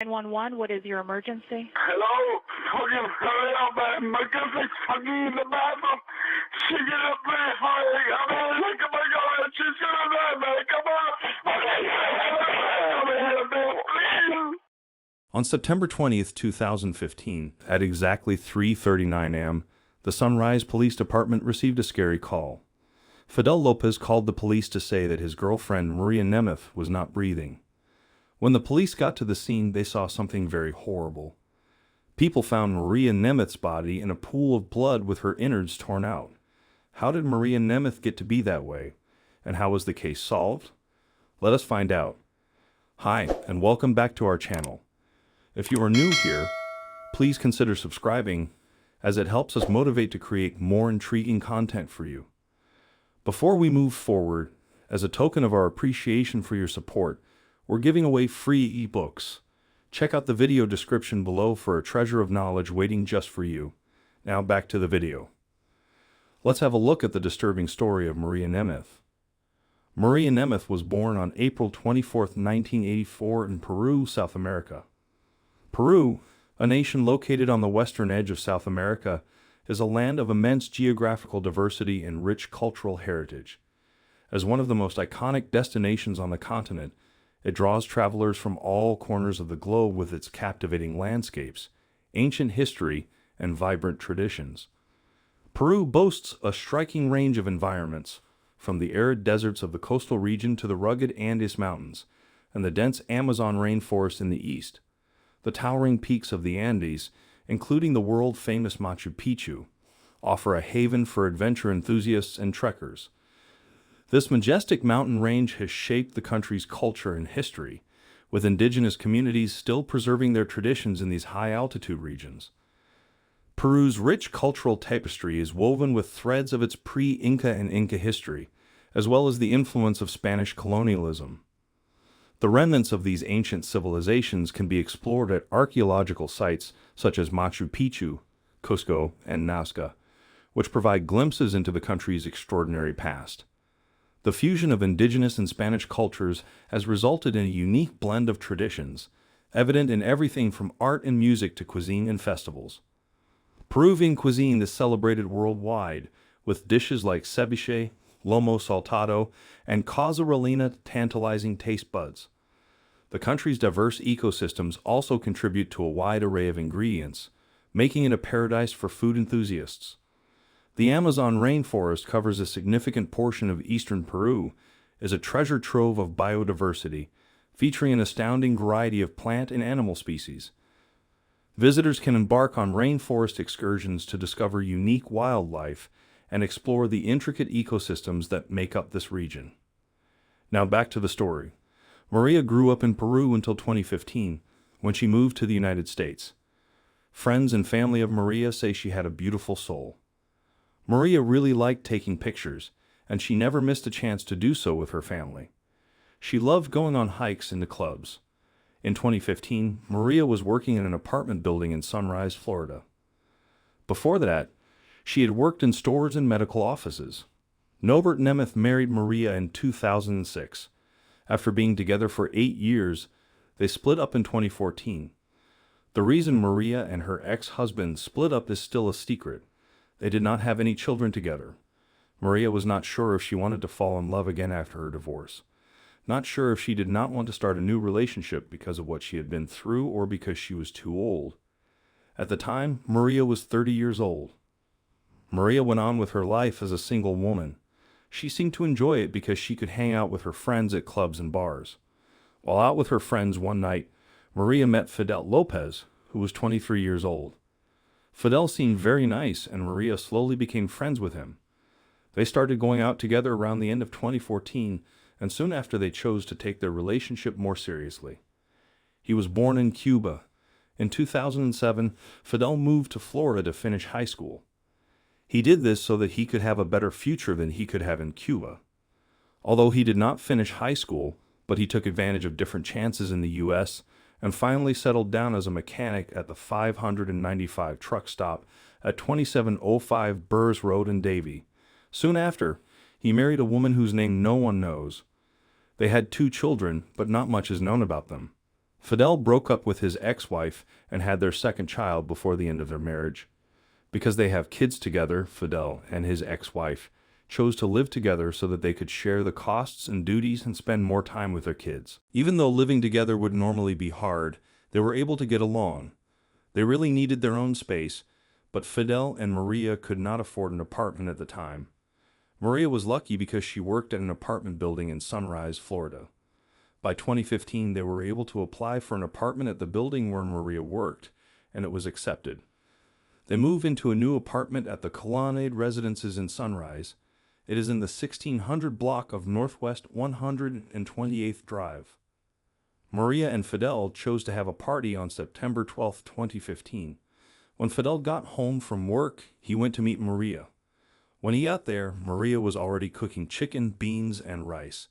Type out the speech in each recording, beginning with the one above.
911, what is your emergency? Hello? Fucking hurry up, man. My girlfriend's fucking in the bathroom. She get up there for it. I'm gonna look at my girlfriend. She's gonna die, man. Come on. Okay. Come here, man. Please. On September 20th, 2015, at exactly 3:39 a.m., the Sunrise Police Department received a scary call. Fidel Lopez called the police to say that his girlfriend, Maria Nemeth, was not breathing. When the police got to the scene, they saw something very horrible. People found Maria Nemeth's body in a pool of blood with her innards torn out. How did Maria Nemeth get to be that way? And how was the case solved? Let us find out. Hi, and welcome back to our channel. If you are new here, please consider subscribing, as it helps us motivate to create more intriguing content for you. Before we move forward, as a token of our appreciation for your support, we're giving away free ebooks. Check out the video description below for a treasure of knowledge waiting just for you. Now back to the video. Let's have a look at the disturbing story of Maria Nemeth. Maria Nemeth was born on April 24, 1984 in Peru, South America. Peru, a nation located on the western edge of South America, is a land of immense geographical diversity and rich cultural heritage. As one of the most iconic destinations on the continent, it draws travelers from all corners of the globe with its captivating landscapes, ancient history, and vibrant traditions. Peru boasts a striking range of environments, from the arid deserts of the coastal region to the rugged Andes Mountains, and the dense Amazon rainforest in the east. The towering peaks of the Andes, including the world-famous Machu Picchu, offer a haven for adventure enthusiasts and trekkers. This majestic mountain range has shaped the country's culture and history, with indigenous communities still preserving their traditions in these high-altitude regions. Peru's rich cultural tapestry is woven with threads of its pre-Inca and Inca history, as well as the influence of Spanish colonialism. The remnants of these ancient civilizations can be explored at archaeological sites such as Machu Picchu, Cusco, and Nazca, which provide glimpses into the country's extraordinary past. The fusion of indigenous and Spanish cultures has resulted in a unique blend of traditions, evident in everything from art and music to cuisine and festivals. Peruvian cuisine is celebrated worldwide, with dishes like ceviche, lomo saltado, and cazuelina tantalizing taste buds. The country's diverse ecosystems also contribute to a wide array of ingredients, making it a paradise for food enthusiasts. The Amazon rainforest covers a significant portion of eastern Peru, is a treasure trove of biodiversity, featuring an astounding variety of plant and animal species. Visitors can embark on rainforest excursions to discover unique wildlife and explore the intricate ecosystems that make up this region. Now back to the story. Maria grew up in Peru until 2015, when she moved to the United States. Friends and family of Maria say she had a beautiful soul. Maria really liked taking pictures, and she never missed a chance to do so with her family. She loved going on hikes and to clubs. In 2015, Maria was working in an apartment building in Sunrise, Florida. Before that, she had worked in stores and medical offices. Norbert Nemeth married Maria in 2006. After being together for 8 years, they split up in 2014. The reason Maria and her ex-husband split up is still a secret. They did not have any children together. Maria was not sure if she wanted to fall in love again after her divorce. Not sure if she did not want to start a new relationship because of what she had been through or because she was too old. At the time, Maria was 30 years old. Maria went on with her life as a single woman. She seemed to enjoy it because she could hang out with her friends at clubs and bars. While out with her friends one night, Maria met Fidel Lopez, who was 23 years old. Fidel seemed very nice, and Maria slowly became friends with him. They started going out together around the end of 2014, and soon after they chose to take their relationship more seriously. He was born in Cuba. In 2007, Fidel moved to Florida to finish high school. He did this so that he could have a better future than he could have in Cuba. Although he did not finish high school, but he took advantage of different chances in the U.S., and finally settled down as a mechanic at the 595 truck stop at 2705 Burrs Road in Davie. Soon after, he married a woman whose name no one knows. They had 2 children, but not much is known about them. Fidel broke up with his ex-wife and had their second child before the end of their marriage. Because they have kids together, Fidel and his ex-wife chose to live together so that they could share the costs and duties and spend more time with their kids. Even though living together would normally be hard, they were able to get along. They really needed their own space, but Fidel and Maria could not afford an apartment at the time. Maria was lucky because she worked at an apartment building in Sunrise, Florida. By 2015, they were able to apply for an apartment at the building where Maria worked, and it was accepted. They moved into a new apartment at the Colonnade Residences in Sunrise. It is in the 1600 block of Northwest 128th Drive. Maria and Fidel chose to have a party on September 12, 2015. When Fidel got home from work, he went to meet Maria. When he got there, Maria was already cooking chicken, beans, and rice.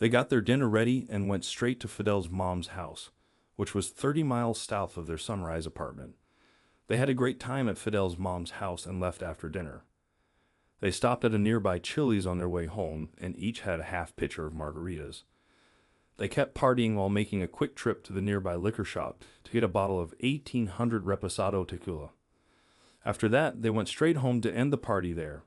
They got their dinner ready and went straight to Fidel's mom's house, which was 30 miles south of their Sunrise apartment. They had a great time at Fidel's mom's house and left after dinner. They stopped at a nearby Chili's on their way home and each had a half pitcher of margaritas. They kept partying while making a quick trip to the nearby liquor shop to get a bottle of 1800 Reposado tequila. After that, they went straight home to end the party there.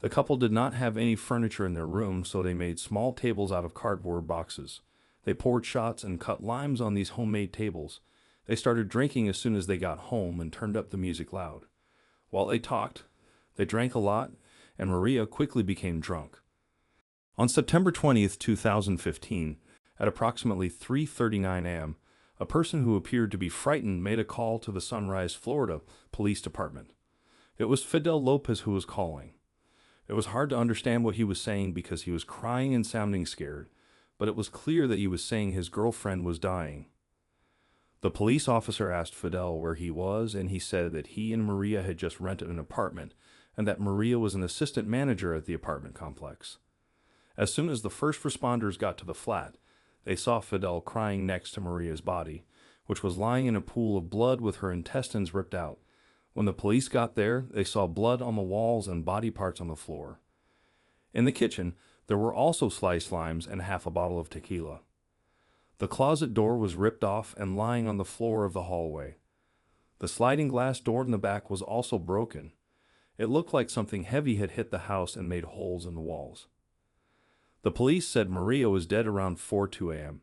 The couple did not have any furniture in their room, so they made small tables out of cardboard boxes. They poured shots and cut limes on these homemade tables. They started drinking as soon as they got home and turned up the music loud. While they talked, they drank a lot, and Maria quickly became drunk. On September 20th, 2015, at approximately 3:39 a.m., a person who appeared to be frightened made a call to the Sunrise, Florida Police Department. It was Fidel Lopez who was calling. It was hard to understand what he was saying because he was crying and sounding scared, but it was clear that he was saying his girlfriend was dying. The police officer asked Fidel where he was, and he said that he and Maria had just rented an apartment, and that Maria was an assistant manager at the apartment complex. As soon as the first responders got to the flat, they saw Fidel crying next to Maria's body, which was lying in a pool of blood with her intestines ripped out. When the police got there, they saw blood on the walls and body parts on the floor. In the kitchen, there were also sliced limes and half a bottle of tequila. The closet door was ripped off and lying on the floor of the hallway. The sliding glass door in the back was also broken. It looked like something heavy had hit the house and made holes in the walls. The police said Maria was dead around 4:02 a.m.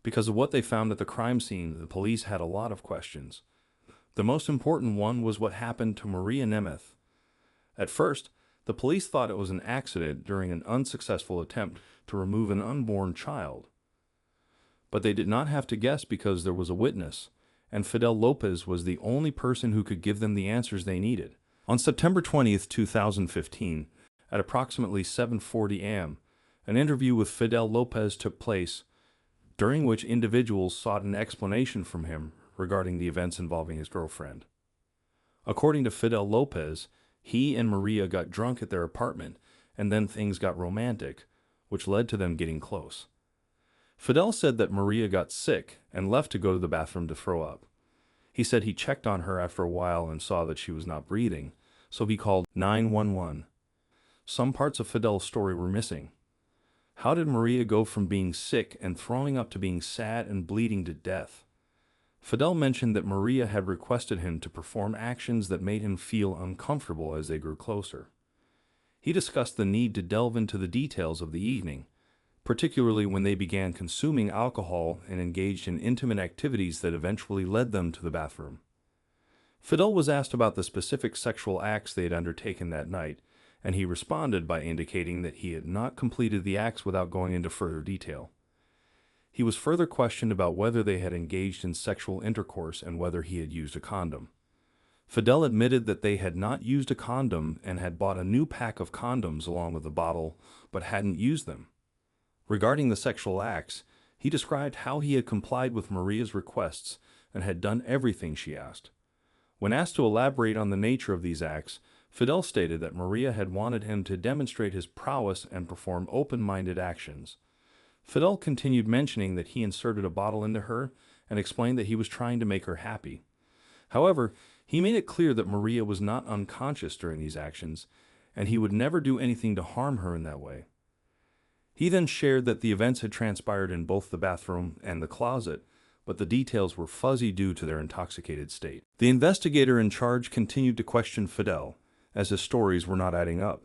Because of what they found at the crime scene, the police had a lot of questions. The most important one was what happened to Maria Nemeth. At first, the police thought it was an accident during an unsuccessful attempt to remove an unborn child. But they did not have to guess because there was a witness, and Fidel Lopez was the only person who could give them the answers they needed. On September 20th, 2015, at approximately 7:40 a.m., an interview with Fidel Lopez took place, during which individuals sought an explanation from him regarding the events involving his girlfriend. According to Fidel Lopez, he and Maria got drunk at their apartment, and then things got romantic, which led to them getting close. Fidel said that Maria got sick and left to go to the bathroom to throw up. He said he checked on her after a while and saw that she was not breathing, so he called 911. Some parts of Fidel's story were missing. How did Maria go from being sick and throwing up to being sad and bleeding to death? Fidel mentioned that Maria had requested him to perform actions that made him feel uncomfortable as they grew closer. He discussed the need to delve into the details of the evening, particularly when they began consuming alcohol and engaged in intimate activities that eventually led them to the bathroom. Fidel was asked about the specific sexual acts they had undertaken that night, and he responded by indicating that he had not completed the acts without going into further detail. He was further questioned about whether they had engaged in sexual intercourse and whether he had used a condom. Fidel admitted that they had not used a condom and had bought a new pack of condoms along with the bottle, but hadn't used them. Regarding the sexual acts, he described how he had complied with Maria's requests and had done everything she asked. When asked to elaborate on the nature of these acts, Fidel stated that Maria had wanted him to demonstrate his prowess and perform open-minded actions. Fidel continued mentioning that he inserted a bottle into her and explained that he was trying to make her happy. However, he made it clear that Maria was not unconscious during these actions, and he would never do anything to harm her in that way. He then shared that the events had transpired in both the bathroom and the closet, but the details were fuzzy due to their intoxicated state. The investigator in charge continued to question Fidel, as his stories were not adding up.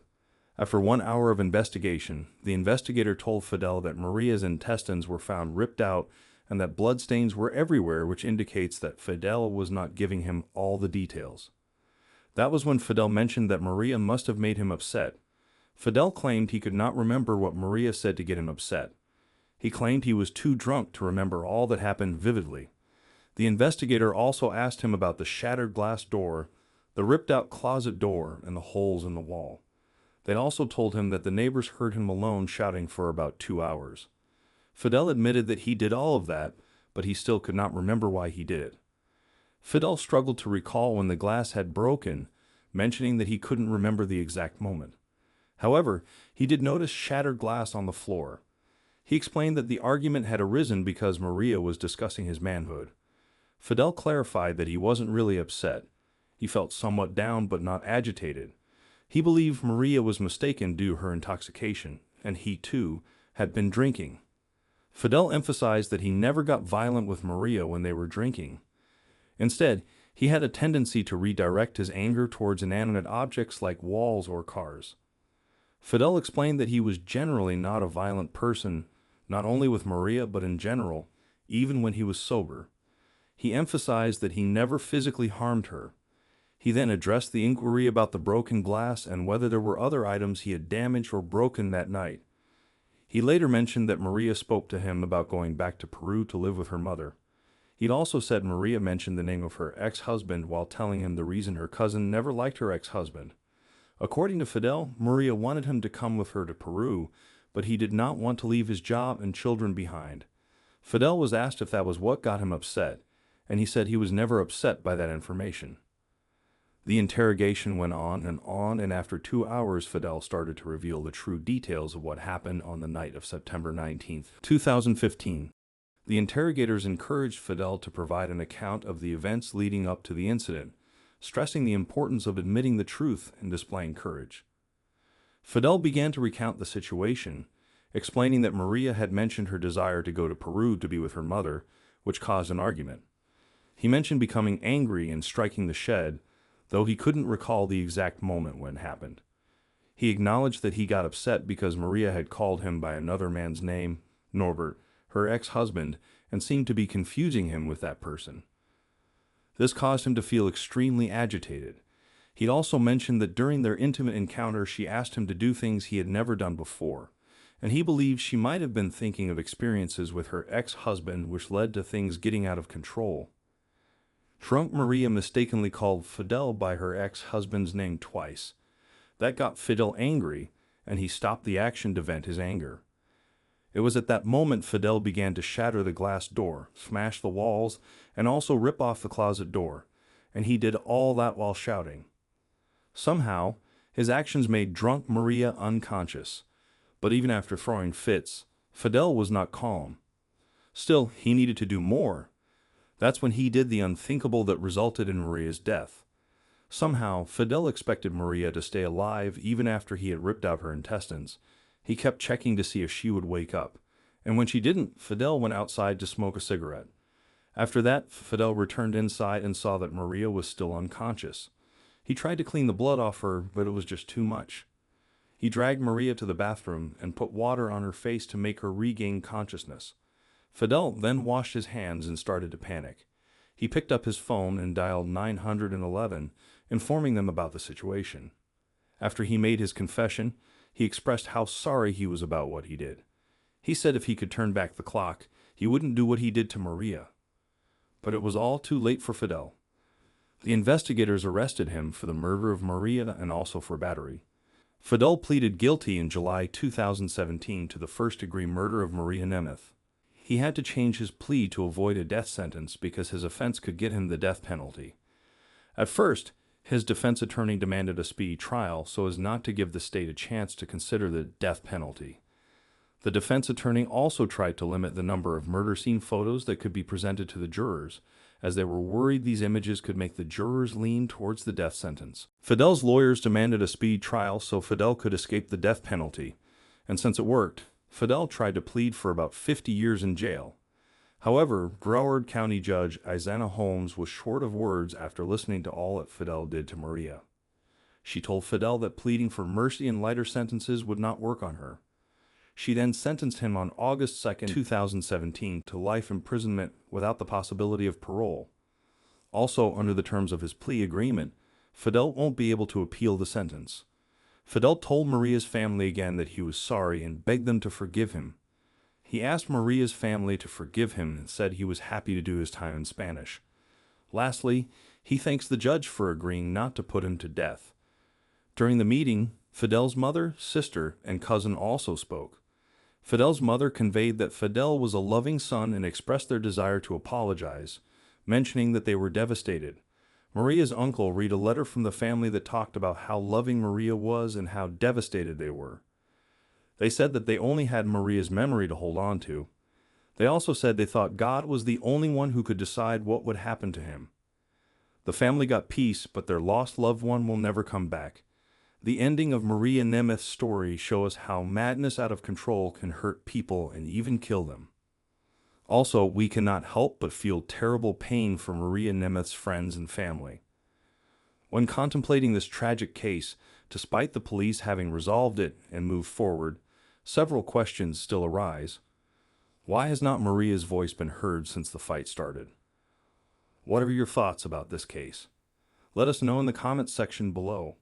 After 1 hour of investigation, the investigator told Fidel that Maria's intestines were found ripped out and that bloodstains were everywhere, which indicates that Fidel was not giving him all the details. That was when Fidel mentioned that Maria must have made him upset. Fidel claimed he could not remember what Maria said to get him upset. He claimed he was too drunk to remember all that happened vividly. The investigator also asked him about the shattered glass door, the ripped-out closet door, and the holes in the wall. They also told him that the neighbors heard him alone shouting for about 2 hours. Fidel admitted that he did all of that, but he still could not remember why he did it. Fidel struggled to recall when the glass had broken, mentioning that he couldn't remember the exact moment. However, he did notice shattered glass on the floor. He explained that the argument had arisen because Maria was discussing his manhood. Fidel clarified that he wasn't really upset. He felt somewhat down but not agitated. He believed Maria was mistaken due to her intoxication, and he, too, had been drinking. Fidel emphasized that he never got violent with Maria when they were drinking. Instead, he had a tendency to redirect his anger towards inanimate objects like walls or cars. Fidel explained that he was generally not a violent person, not only with Maria but in general, even when he was sober. He emphasized that he never physically harmed her. He then addressed the inquiry about the broken glass and whether there were other items he had damaged or broken that night. He later mentioned that Maria spoke to him about going back to Peru to live with her mother. He'd also said Maria mentioned the name of her ex-husband while telling him the reason her cousin never liked her ex-husband. According to Fidel, Maria wanted him to come with her to Peru, but he did not want to leave his job and children behind. Fidel was asked if that was what got him upset, and he said he was never upset by that information. The interrogation went on, and after 2 hours, Fidel started to reveal the true details of what happened on the night of September 19, 2015. The interrogators encouraged Fidel to provide an account of the events leading up to the incident, stressing the importance of admitting the truth and displaying courage. Fidel began to recount the situation, explaining that Maria had mentioned her desire to go to Peru to be with her mother, which caused an argument. He mentioned becoming angry and striking the shed, though he couldn't recall the exact moment when it happened. He acknowledged that he got upset because Maria had called him by another man's name, Norbert, her ex-husband, and seemed to be confusing him with that person. This caused him to feel extremely agitated. He'd also mentioned that during their intimate encounter she asked him to do things he had never done before, and he believed she might have been thinking of experiences with her ex-husband which led to things getting out of control. Drunk Maria mistakenly called Fidel by her ex-husband's name twice. That got Fidel angry, and he stopped the action to vent his anger. It was at that moment Fidel began to shatter the glass door, smash the walls, and also rip off the closet door, and he did all that while shouting. Somehow, his actions made drunk Maria unconscious, but even after throwing fits, Fidel was not calm. Still, he needed to do more. That's when he did the unthinkable that resulted in Maria's death. Somehow, Fidel expected Maria to stay alive even after he had ripped out her intestines. He kept checking to see if she would wake up, and when she didn't, Fidel went outside to smoke a cigarette. After that, Fidel returned inside and saw that Maria was still unconscious. He tried to clean the blood off her, but it was just too much. He dragged Maria to the bathroom and put water on her face to make her regain consciousness. Fidel then washed his hands and started to panic. He picked up his phone and dialed 911, informing them about the situation. After he made his confession, he expressed how sorry he was about what he did. He said if he could turn back the clock, he wouldn't do what he did to Maria. But it was all too late for Fidel. The investigators arrested him for the murder of Maria and also for battery. Fidel pleaded guilty in July 2017 to the first-degree murder of Maria Nemeth. He had to change his plea to avoid a death sentence because his offense could get him the death penalty. At first, his defense attorney demanded a speedy trial so as not to give the state a chance to consider the death penalty. The defense attorney also tried to limit the number of murder scene photos that could be presented to the jurors, as they were worried these images could make the jurors lean towards the death sentence. Fidel's lawyers demanded a speedy trial so Fidel could escape the death penalty, and since it worked, Fidel tried to plead for about 50 years in jail. However, Broward County Judge Isana Holmes was short of words after listening to all that Fidel did to Maria. She told Fidel that pleading for mercy and lighter sentences would not work on her. She then sentenced him on August 2, 2017 to life imprisonment without the possibility of parole. Also, under the terms of his plea agreement, Fidel won't be able to appeal the sentence. Fidel told Maria's family again that he was sorry and begged them to forgive him. He asked Maria's family to forgive him and said he was happy to do his time in Spanish. Lastly, he thanks the judge for agreeing not to put him to death. During the meeting, Fidel's mother, sister, and cousin also spoke. Fidel's mother conveyed that Fidel was a loving son and expressed their desire to apologize, mentioning that they were devastated. Maria's uncle read a letter from the family that talked about how loving Maria was and how devastated they were. They said that they only had Maria's memory to hold on to. They also said they thought God was the only one who could decide what would happen to him. The family got peace, but their lost loved one will never come back. The ending of Maria Nemeth's story shows us how madness out of control can hurt people and even kill them. Also, we cannot help but feel terrible pain for Maria Nemeth's friends and family. When contemplating this tragic case, despite the police having resolved it and moved forward, several questions still arise. Why has not Maria's voice been heard since the fight started? What are your thoughts about this case? Let us know in the comments section below.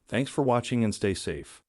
Thanks for watching and stay safe.